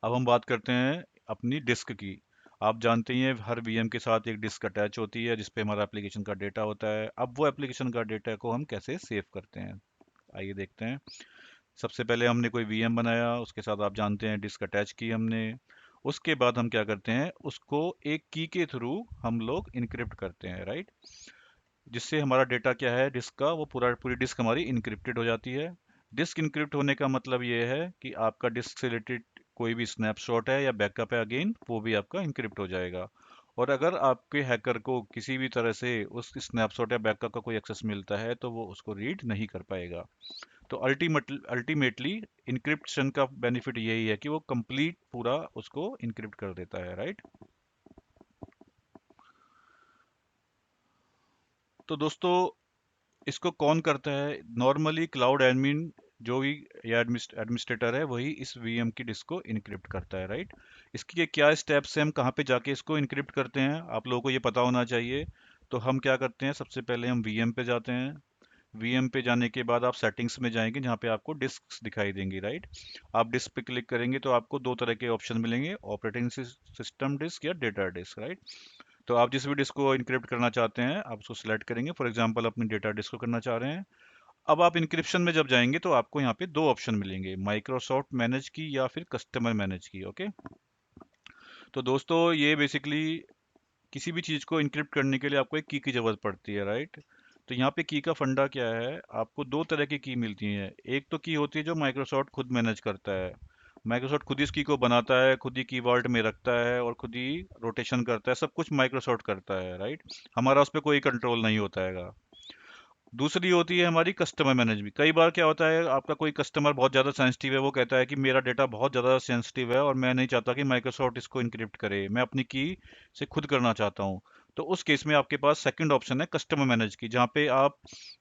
अब हम बात करते हैं अपनी डिस्क की। आप जानते ही हैं हर वीएम के साथ एक डिस्क अटैच होती है जिसपे हमारा एप्लीकेशन का डेटा होता है। अब वो एप्लीकेशन का डेटा को हम कैसे सेव करते हैं, आइए देखते हैं। सबसे पहले हमने कोई वीएम बनाया, उसके साथ आप जानते हैं डिस्क अटैच की हमने। उसके बाद हम क्या करते हैं, उसको एक की के थ्रू हम लोग इनक्रिप्ट करते हैं, राइट। जिससे हमारा डेटा क्या है डिस्क का, वो पूरी डिस्क हमारी इनक्रिप्टेड हो जाती है। डिस्क इनक्रिप्ट होने का मतलब ये है कि आपका डिस्क से रिलेटेड कोई भी स्नैपशॉट है या बैकअप है, अगेन वो भी आपका इनक्रिप्ट हो जाएगा। और अगर आपके हैकर को किसी भी तरह से उस स्नैपशॉट या बैकअप का कोई एक्सेस मिलता है तो वो उसको रीड नहीं कर पाएगा। तो अल्टीमेटली इनक्रिप्शन का बेनिफिट यही है कि वो कंप्लीट पूरा उसको इनक्रिप्ट कर देता है, राइट। तो दोस्तों इसको कौन करता है, नॉर्मली क्लाउड एडमिन जो भी या एडमिनिस्ट्रेटर है वही इस वीएम की डिस्क को इनक्रिप्ट करता है, राइट। इसके क्या स्टेप्स हैं, हम कहाँ पे जाके इसको इनक्रिप्ट करते हैं, आप लोगों को ये पता होना चाहिए। तो हम क्या करते हैं, सबसे पहले हम वीएम पे जाते हैं। वीएम पे जाने के बाद आप सेटिंग्स में जाएंगे जहाँ पे आपको डिस्क दिखाई देंगी, राइट। आप डिस्क पे क्लिक करेंगे तो आपको दो तरह के ऑप्शन मिलेंगे, ऑपरेटिंग सिस्टम डिस्क या डेटा डिस्क, राइट। तो आप जिस भी डिस्क को इनक्रिप्ट करना चाहते हैं आप उसको सिलेक्ट करेंगे, फॉर एग्जांपल अपनी डेटा डिस्क को करना चाह रहे हैं। अब आप इंक्रिप्शन में जब जाएंगे तो आपको यहाँ पे दो ऑप्शन मिलेंगे, माइक्रोसॉफ्ट मैनेज की या फिर कस्टमर मैनेज की। ओके। तो दोस्तों ये बेसिकली किसी भी चीज़ को इनक्रिप्ट करने के लिए आपको एक की ज़रूरत पड़ती है, राइट। तो यहाँ पे की का फंडा क्या है, आपको दो तरह की मिलती है। एक तो की होती है जो माइक्रोसॉफ्ट खुद मैनेज करता है। माइक्रोसॉफ्ट खुद ही इस की को बनाता है, खुद ही की वॉल्ट में रखता है और खुद ही रोटेशन करता है, सब कुछ माइक्रोसॉफ्ट करता है, राइट। हमारा उस पर कोई कंट्रोल नहीं होता है। दूसरी होती है हमारी कस्टमर मैनेजमेंट। कई बार क्या होता है, आपका कोई कस्टमर बहुत ज़्यादा सेंसिटिव है, वो कहता है कि मेरा डेटा बहुत ज़्यादा सेंसिटिव है और मैं नहीं चाहता कि माइक्रोसॉफ्ट इसको इनक्रिप्ट करे, मैं अपनी की से खुद करना चाहता हूँ। तो उस केस में आपके पास सेकंड ऑप्शन है कस्टमर मैनेज की, जहाँ पे आप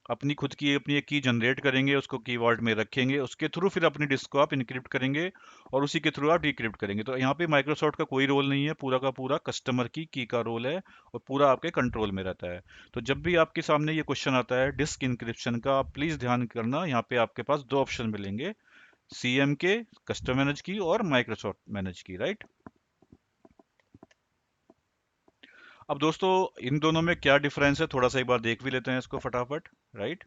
अपनी खुद की अपनी एक की जनरेट करेंगे, उसको की वॉल्ट में रखेंगे, उसके थ्रू फिर अपनी डिस्क को आप इनक्रिप्ट करेंगे और उसी के थ्रू आप डिक्रिप्ट करेंगे। तो यहाँ पे माइक्रोसॉफ्ट का कोई रोल नहीं है, पूरा का पूरा कस्टमर की का रोल है और पूरा आपके कंट्रोल में रहता है। तो जब भी आपके सामने ये क्वेश्चन आता है डिस्क इंक्रिप्शन का, आप प्लीज ध्यान करना, यहाँ पे आपके पास दो ऑप्शन मिलेंगे, सीएम के कस्टमर मैनेज की और माइक्रोसॉफ्ट मैनेज की, राइट। अब दोस्तों इन दोनों में क्या डिफरेंस है, थोड़ा सा एक बार देख भी लेते हैं इसको फटाफट, राइट।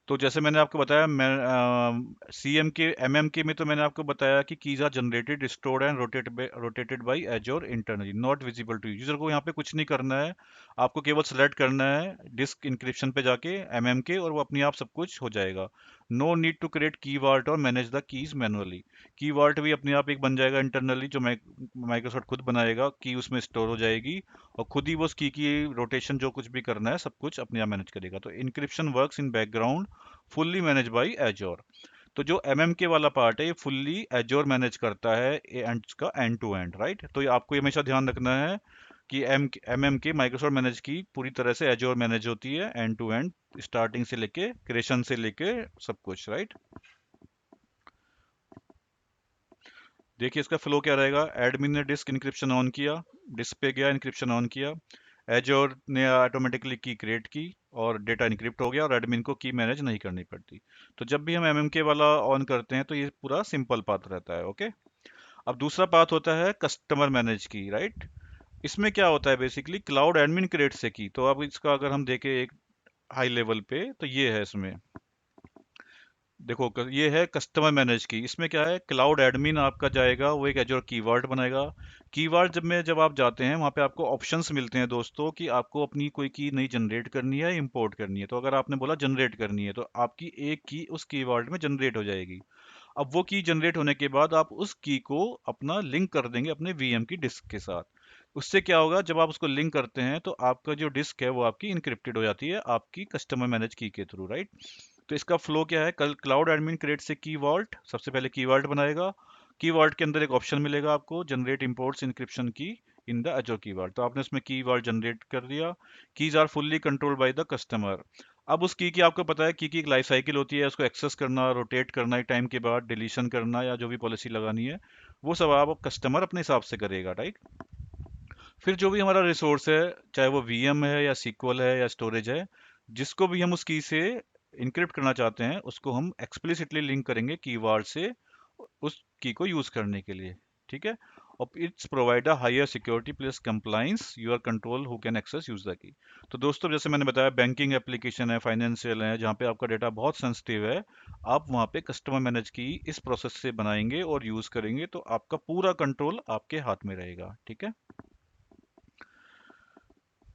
तो जैसे मैंने आपको बताया, मैं सीएम के एमएम के में तो मैंने आपको बताया कि keys are generated stored and rotated by Azure internally not visible to user को यहाँ पे कुछ नहीं करना है, आपको केवल सेलेक्ट करना है डिस्क इंक्रिप्शन पे जाके एमएम के, और वो अपने आप सब कुछ हो जाएगा। नो नीड टू क्रिएट की वाल्ट और मैनेज द कीज मैनुअली, की वाल्ट भी अपने आप एक बन जाएगा इंटरनली, जो माइक्रोसॉफ्ट खुद बनाएगा, की उसमें स्टोर हो जाएगी और खुद ही वो उस की रोटेशन जो कुछ भी करना है सब कुछ अपने आप मैनेज करेगा। तो encryption works in background fully manage by Azure. तो जो एमएम के वाला पार्ट है ये फुल्ली एजोर मैनेज करता है एंड का एंड टू एंड, राइट। तो ये आपको ये हमेशा ध्यान रखना है कि एमएम की माइक्रोसॉफ्ट मैनेज की पूरी तरह से एजोर मैनेज होती है एंड टू एंड, स्टार्टिंग से लेके क्रिएशन से लेके सब कुछ, राइट। देखिए इसका फ्लो क्या रहेगा, एडमिन ने डिस्क इंक्रिप्शन ऑन किया, डिस्क पे गया, इंक्रिप्शन ऑन किया, एजोर ने ऑटोमेटिकली की क्रिएट की और डेटा इनक्रिप्ट हो गया और एडमिन को की मैनेज नहीं करनी पड़ती। तो जब भी हम एमएमके वाला ऑन करते हैं तो ये पूरा सिंपल पाथ रहता है, ओके। अब दूसरा पाथ होता है कस्टमर मैनेज की, राइट। इसमें क्या होता है, बेसिकली क्लाउड एडमिन क्रिएट से की। तो अब इसका अगर हम देखें एक हाई लेवल पे तो ये है इसमें, देखो ये है कस्टमर मैनेज की। इसमें क्या है, क्लाउड एडमिन आपका जाएगा, वो एक एजोर कीवर्ड बनाएगा। कीवर्ड जब आप जाते हैं वहाँ पे आपको ऑप्शंस मिलते हैं दोस्तों, कि आपको अपनी कोई की नई जनरेट करनी है, इंपोर्ट करनी है। तो अगर आपने बोला जनरेट करनी है तो आपकी एक की उस कीवर्ड में जनरेट हो जाएगी। अब वो की जनरेट होने के बाद आप उस की को अपना लिंक कर देंगे अपने वीएम की डिस्क के साथ। उससे क्या होगा, जब आप उसको लिंक करते हैं तो आपका जो डिस्क है वो आपकी इनक्रिप्टेड हो जाती है आपकी कस्टमर मैनेज की के थ्रू, राइट। तो इसका फ्लो क्या है, कल क्लाउड एडमिन क्रिएट से की वॉल्ट, सबसे पहले की वॉल्ट बनाएगा। की वॉल्ट के अंदर एक ऑप्शन मिलेगा आपको, जनरेट इंपोर्ट्स इंक्रिप्शन की इन द अजोर की वॉल्ट। तो आपने उसमें की वॉल्ट जनरेट कर दिया। Keys are fully controlled by the customer. अब उस की आपको पता है की एक लाइफ साइकिल होती है, उसको एक्सेस करना, रोटेट करना, एक टाइम के बाद डिलीशन करना या जो भी पॉलिसी लगानी है वो सब आप कस्टमर अपने हिसाब से करेगा, राइट। फिर जो भी हमारा रिसोर्स है, चाहे वो वीएम है या सीक्वल है या स्टोरेज है, जिसको भी हम उस की से इनक्रिप्ट करना चाहते हैं उसको हम एक्सप्लिसिटली लिंक करेंगे कीवर्ड से उस की को यूज करने के लिए, ठीक है। और it's provide a higher security plus compliance your control who can access use the key. तो दोस्तों जैसे मैंने बताया, बैंकिंग एप्लीकेशन है, फाइनेंशियल है, जहाँ पे आपका डेटा बहुत सेंसिटिव है, आप वहाँ पे कस्टमर मैनेज की इस प्रोसेस से बनाएंगे और यूज करेंगे तो आपका पूरा कंट्रोल आपके हाथ में रहेगा, ठीक है।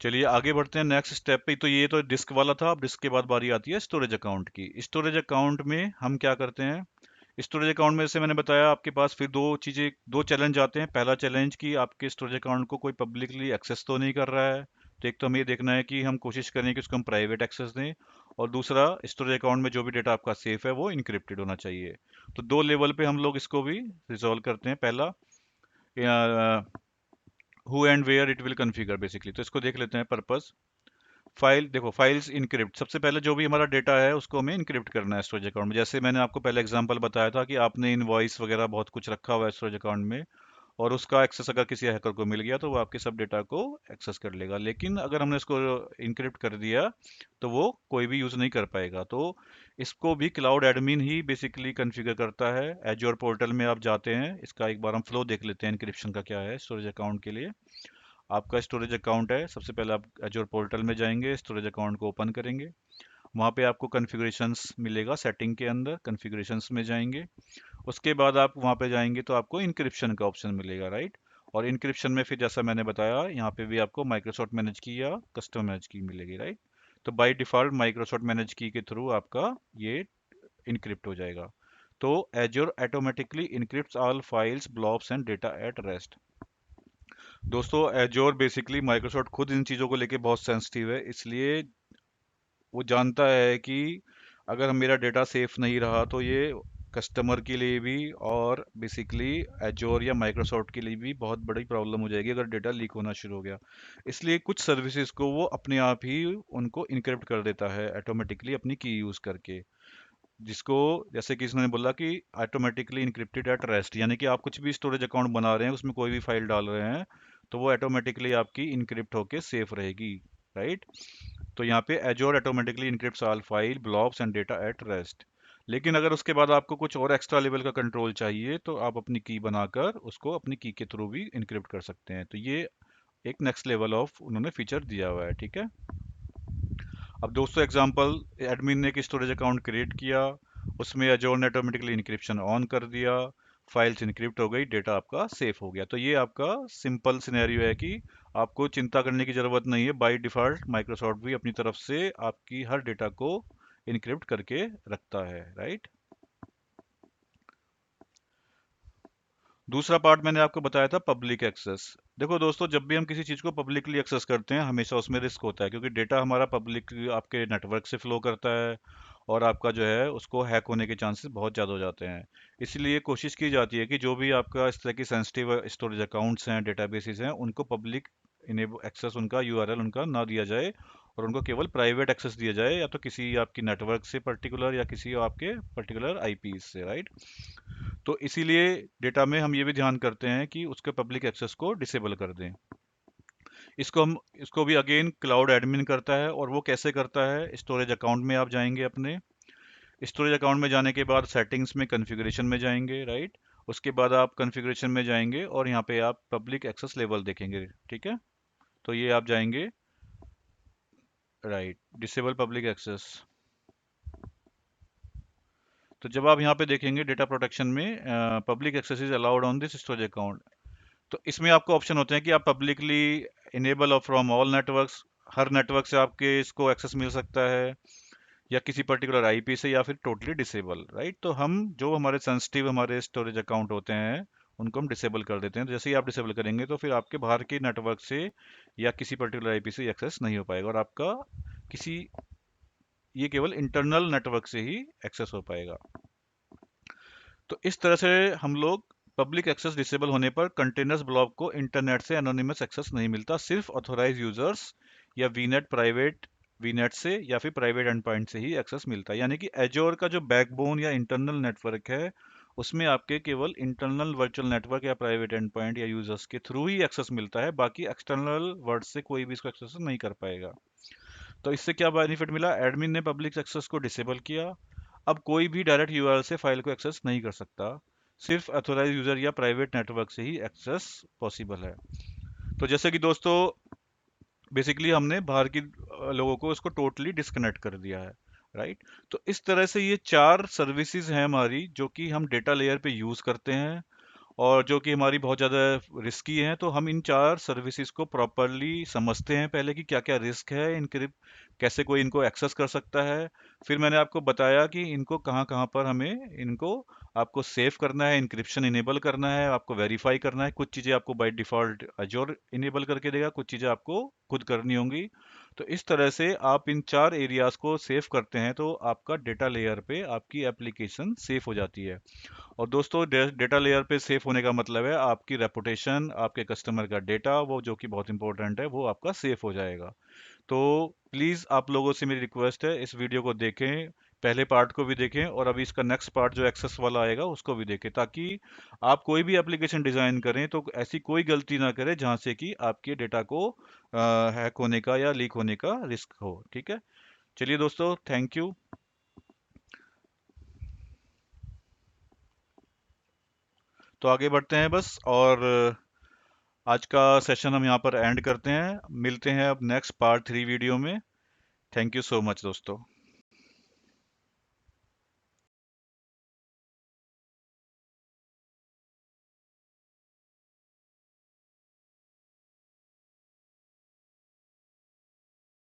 चलिए आगे बढ़ते हैं नेक्स्ट स्टेप पे। तो ये तो डिस्क वाला था, अब डिस्क के बाद बारी आती है स्टोरेज अकाउंट की। स्टोरेज अकाउंट में हम क्या करते हैं, स्टोरेज अकाउंट में से मैंने बताया आपके पास फिर दो चीज़ें, दो चैलेंज आते हैं। पहला चैलेंज कि आपके स्टोरेज अकाउंट को कोई पब्लिकली एक्सेस तो नहीं कर रहा है, तो एक तो हमें ये देखना है कि हम कोशिश करें कि उसको हम प्राइवेट एक्सेस दें, और दूसरा स्टोरेज अकाउंट में जो भी डेटा आपका सेफ है वो इनक्रिप्टेड होना चाहिए। तो दो लेवल पे हम लोग इसको भी रिजॉल्व करते हैं। पहला who and where it will configure basically, तो इसको देख लेते हैं पर्पस। फाइल देखो, फाइल्स इनक्रिप्ट, सबसे पहले जो भी हमारा डेटा है उसको हमें इनक्रिप्ट करना है स्टोरेज अकाउंट में। जैसे मैंने आपको पहले एग्जांपल बताया था कि आपने इनवॉइस वगैरह बहुत कुछ रखा हुआ है स्टोरेज अकाउंट में, और उसका एक्सेस अगर किसी हैकर को मिल गया तो वो आपके सब डेटा को एक्सेस कर लेगा। लेकिन अगर हमने इसको इनक्रिप्ट कर दिया तो वो कोई भी यूज नहीं कर पाएगा। तो इसको भी क्लाउड एडमिन ही बेसिकली कॉन्फ़िगर करता है। एजयोर पोर्टल में आप जाते हैं, इसका एक बार हम फ्लो देख लेते हैं इनक्रिप्शन का क्या है स्टोरेज अकाउंट के लिए। आपका स्टोरेज अकाउंट है, सबसे पहले आप एजोर पोर्टल में जाएंगे, स्टोरेज अकाउंट को ओपन करेंगे, वहाँ पे आपको कॉन्फ़िगरेशंस मिलेगा, सेटिंग के अंदर कॉन्फ़िगरेशंस में जाएंगे। उसके बाद आप वहाँ पे जाएंगे तो आपको इंक्रिप्शन का ऑप्शन मिलेगा, राइट। और इंक्रिप्शन में फिर जैसा मैंने बताया यहाँ पे भी आपको माइक्रोसॉफ्ट मैनेज की या कस्टमर मैनेज की मिलेगी, राइट। तो बाय डिफ़ॉल्ट माइक्रोसॉफ्ट मैनेज की के थ्रू आपका ये इनक्रिप्ट हो जाएगा। तो Azure automatically encrypts all files, blobs and data at rest. दोस्तों एजोर बेसिकली माइक्रोसॉफ्ट खुद इन चीज़ों को लेके बहुत सेंसिटिव है, इसलिए वो जानता है कि अगर मेरा डेटा सेफ नहीं रहा तो ये कस्टमर के लिए भी और बेसिकली एजोर या माइक्रोसॉफ्ट के लिए भी बहुत बड़ी प्रॉब्लम हो जाएगी अगर डेटा लीक होना शुरू हो गया। इसलिए कुछ सर्विसेज को वो अपने आप ही उनको इनक्रिप्ट कर देता है ऑटोमेटिकली अपनी की यूज करके, जिसको जैसे कि इसने बोला कि ऑटोमेटिकली इनक्रिप्टेड एट रेस्ट, यानी कि आप कुछ भी स्टोरेज अकाउंट बना रहे हैं उसमें कोई भी फाइल डाल रहे हैं तो वो ऑटोमेटिकली आपकी इनक्रिप्ट होके सेफ रहेगी, राइट। तो यहाँ पे Azure automatically encrypts all file blobs and data at rest. लेकिन अगर उसके बाद आपको कुछ और एक्स्ट्रा लेवल का कंट्रोल चाहिए तो आप अपनी की बनाकर उसको अपनी की के थ्रू भी इनक्रिप्ट कर सकते हैं। तो ये एक नेक्स्ट लेवल ऑफ उन्होंने फीचर दिया हुआ है, ठीक है। अब दोस्तों एग्जांपल, एडमिन ने एक स्टोरेज अकाउंट क्रिएट किया, उसमें एजोर ने ऑटोमेटिकली इनक्रिप्शन ऑन कर दिया, फाइल्स इनक्रिप्ट हो गई, डेटा आपका सेफ हो गया। तो ये आपका सिंपल सिनेरियो है कि आपको चिंता करने की ज़रूरत नहीं है। बाय डिफ़ॉल्ट माइक्रोसॉफ्ट भी अपनी तरफ से आपकी हर डेटा को इनक्रिप्ट करके रखता है, राइट। दूसरा पार्ट मैंने आपको बताया था पब्लिक एक्सेस। देखो दोस्तों, जब भी हम किसी चीज़ को पब्लिकली एक्सेस करते हैं हमेशा उसमें रिस्क होता है, क्योंकि डेटा हमारा पब्लिक आपके नेटवर्क से फ्लो करता है और आपका जो है उसको हैक होने के चांसेस बहुत ज़्यादा हो जाते हैं। इसलिए कोशिश की जाती है कि जो भी आपका इस तरह की सेंसिटिव स्टोरेज अकाउंट्स हैं, डेटाबेसेस हैं, उनको पब्लिक इनेबल एक्सेस, उनका यूआरएल उनका ना दिया जाए और उनको केवल प्राइवेट एक्सेस दिया जाए, या तो किसी आपकी नेटवर्क से पर्टिकुलर या किसी आपके पर्टिकुलर आईपी से, राइट। तो इसीलिए डेटा में हम ये भी ध्यान करते हैं कि उसके पब्लिक एक्सेस को डिसेबल कर दें। इसको भी अगेन क्लाउड एडमिन करता है, और वो कैसे करता है, स्टोरेज अकाउंट में आप जाएंगे, अपने स्टोरेज अकाउंट में जाने के बाद सेटिंग्स में कॉन्फ़िगरेशन में जाएंगे, राइट। उसके बाद आप कॉन्फ़िगरेशन में जाएंगे और यहाँ पे आप पब्लिक एक्सेस लेवल देखेंगे, ठीक है। तो ये आप जाएंगे, राइट, डिसेबल पब्लिक एक्सेस। तो जब आप यहाँ पे देखेंगे डेटा प्रोटेक्शन में public access is allowed on this storage account, तो इसमें आपको ऑप्शन होते हैं कि आप पब्लिकली इनेबल और फ्रॉम ऑल नेटवर्क्स, हर नेटवर्क से आपके इसको एक्सेस मिल सकता है, या किसी पर्टिकुलर आईपी से, या फिर टोटली डिसेबल, राइट। तो हम जो हमारे सेंसिटिव हमारे स्टोरेज अकाउंट होते हैं उनको हम डिसेबल कर देते हैं। तो जैसे ही आप डिसेबल करेंगे तो फिर आपके बाहर के नेटवर्क से या किसी पर्टिकुलर आईपी से एक्सेस नहीं हो पाएगा, और आपका किसी, ये केवल इंटरनल नेटवर्क से ही एक्सेस हो पाएगा। तो इस तरह से हम लोग पब्लिक एक्सेस डिसेबल होने पर कंटेनर्स ब्लॉक को इंटरनेट से एनोनिमस एक्सेस नहीं मिलता, सिर्फ ऑथोराइज यूजर्स या वीनेट प्राइवेट वीनेट से या फिर प्राइवेट एंड पॉइंट से ही एक्सेस मिलता है। यानी कि एजोर का जो बैकबोन या इंटरनल नेटवर्क है उसमें आपके केवल इंटरनल वर्चुअल नेटवर्क या प्राइवेट एंड पॉइंट या यूजर्स के थ्रू ही एक्सेस मिलता है, बाकी एक्सटर्नल वर्ड से कोई भी इसको एक्सेस नहीं कर पाएगा। तो इससे क्या बेनिफिट मिला, एडमिन ने पब्लिक एक्सेस को डिसेबल किया। अब कोई भी डायरेक्ट यूआरएल से फाइल को एक्सेस नहीं कर सकता, सिर्फ अथोराइज यूजर या प्राइवेट नेटवर्क से ही एक्सेस पॉसिबल है। तो जैसे कि दोस्तों बेसिकली हमने बाहर की लोगों को इसको टोटली डिस्कनेक्ट कर दिया है, राइट। तो इस तरह से ये चार सर्विसेज हैं हमारी जो कि हम डेटा लेयर पे यूज करते हैं और जो कि हमारी बहुत ज़्यादा रिस्की हैं। तो हम इन चार सर्विसेज को प्रॉपरली समझते हैं पहले कि क्या क्या रिस्क है, इनके कैसे कोई इनको एक्सेस कर सकता है। फिर मैंने आपको बताया कि इनको कहाँ कहाँ पर हमें इनको आपको सेव करना है, इंक्रिप्शन इनेबल करना है, आपको वेरीफाई करना है। कुछ चीज़ें आपको बाय डिफ़ॉल्ट अजोर इनेबल करके देगा, कुछ चीज़ें आपको खुद करनी होंगी। तो इस तरह से आप इन चार एरियाज को सेव करते हैं तो आपका डेटा लेयर पे आपकी एप्लीकेशन सेफ हो जाती है। और दोस्तों डेटा लेयर पे सेफ होने का मतलब है आपकी रेपुटेशन, आपके कस्टमर का डेटा, वो जो कि बहुत इंपॉर्टेंट है, वो आपका सेफ हो जाएगा। तो प्लीज़ आप लोगों से मेरी रिक्वेस्ट है, इस वीडियो को देखें, पहले पार्ट को भी देखें और अभी इसका नेक्स्ट पार्ट जो एक्सेस वाला आएगा उसको भी देखें, ताकि आप कोई भी एप्लीकेशन डिज़ाइन करें तो ऐसी कोई गलती ना करें जहां से कि आपके डेटा को हैक होने का या लीक होने का रिस्क हो, ठीक है। चलिए दोस्तों, थैंक यू। तो आगे बढ़ते हैं बस, और आज का सेशन हम यहाँ पर एंड करते हैं। मिलते हैं अब नेक्स्ट पार्ट 3 वीडियो में। थैंक यू सो मच दोस्तों।